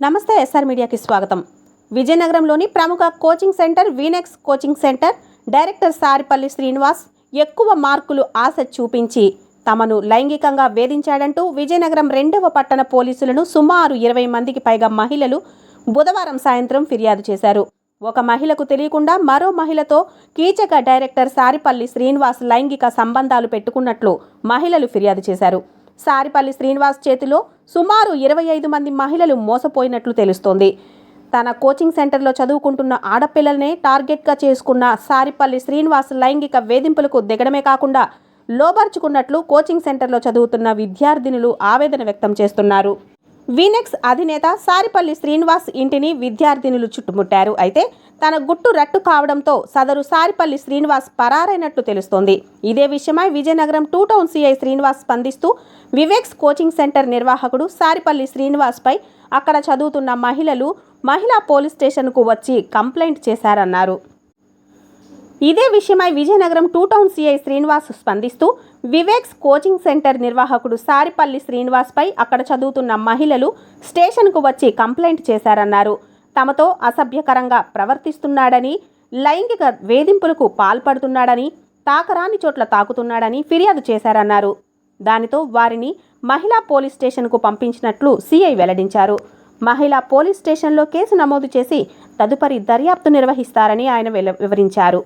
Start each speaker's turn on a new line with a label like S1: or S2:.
S1: నమస్తే ఎస్ఆర్ మీడియాకి స్వాగతం. విజయనగరంలోని ప్రముఖ coaching centre V-necks coaching centre director Saripalli Srinivas ఎక్కువ మార్కులు ఆశ చూపించి తమను లైంగికంగా వేధించాడంటూ విజయనగరం 2వ పట్టణ పోలీసులను సుమారు 20 మందికి పైగా మహిళలు బుధవారం సాయంత్రం ఫిర్యాదు చేశారు. ఒక మహిళకు తెలియకుండా మరో మహిళతో కీచక డైరెక్టర్ సారిపల్లి శ్రీనివాస్ లైంగిక సంబంధాలు పెట్టుకున్నట్లు మహిళలు ఫిర్యాదు చేశారు. సారిపల్లి శ్రీనివాస్ చేతిలో సుమారు 25 మంది మహిళలు మోసపోయినట్లు తెలుస్తోంది. తన కోచింగ్ సెంటర్లో చదువుకుంటున్న ఆడపిల్లలనే టార్గెట్గా చేసుకున్న సారిపల్లి శ్రీనివాస్ లైంగిక వేధింపులకు దిగడమే కాకుండా లోబర్చుకున్నట్లు కోచింగ్ సెంటర్లో చదువుతున్న విద్యార్థినులు ఆవేదన వ్యక్తం చేస్తున్నారు. వీనెక్స్ అధినేత సారిపల్లి శ్రీనివాస్ ఇంటిని విద్యార్థినులు చుట్టుముట్టారు. అయితే తన గుట్టు రట్టు కావడంతో సదరు సారిపల్లి శ్రీనివాస్ పరారైనట్లు తెలుస్తోంది. ఇదే విషయమై విజయనగరం 2 టౌన్ సిఐ శ్రీనివాస్ స్పందిస్తూ వివేక్స్ కోచింగ్ సెంటర్ నిర్వాహకుడు సారిపల్లి శ్రీనివాస్పై అక్కడ చదువుతున్న మహిళా పోలీస్ స్టేషన్కు వచ్చి కంప్లైంట్ చేశారన్నారు. ఇదే విషయమై విజయనగరం 2 టౌన్ సిఐ శ్రీనివాస్ స్పందిస్తూ వివేక్స్ కోచింగ్ సెంటర్ నిర్వాహకుడు సారిపల్లి శ్రీనివాస్పై అక్కడ చదువుతున్న మహిళలు స్టేషన్కు వచ్చి కంప్లైంట్ చేశారన్నారు. తమతో అసభ్యకరంగా ప్రవర్తిస్తున్నాడని, లైంగిక వేధింపులకు పాల్పడుతున్నాడని, తాకరాని చోట్ల తాకుతున్నాడని ఫిర్యాదు చేశారన్నారు. దానితో వారిని మహిళా పోలీస్ స్టేషన్కు పంపించినట్లు సిఐ వెల్లడించారు. మహిళా పోలీస్ స్టేషన్లో కేసు నమోదు చేసి తదుపరి దర్యాప్తు నిర్వహిస్తారని ఆయన వివరించారు.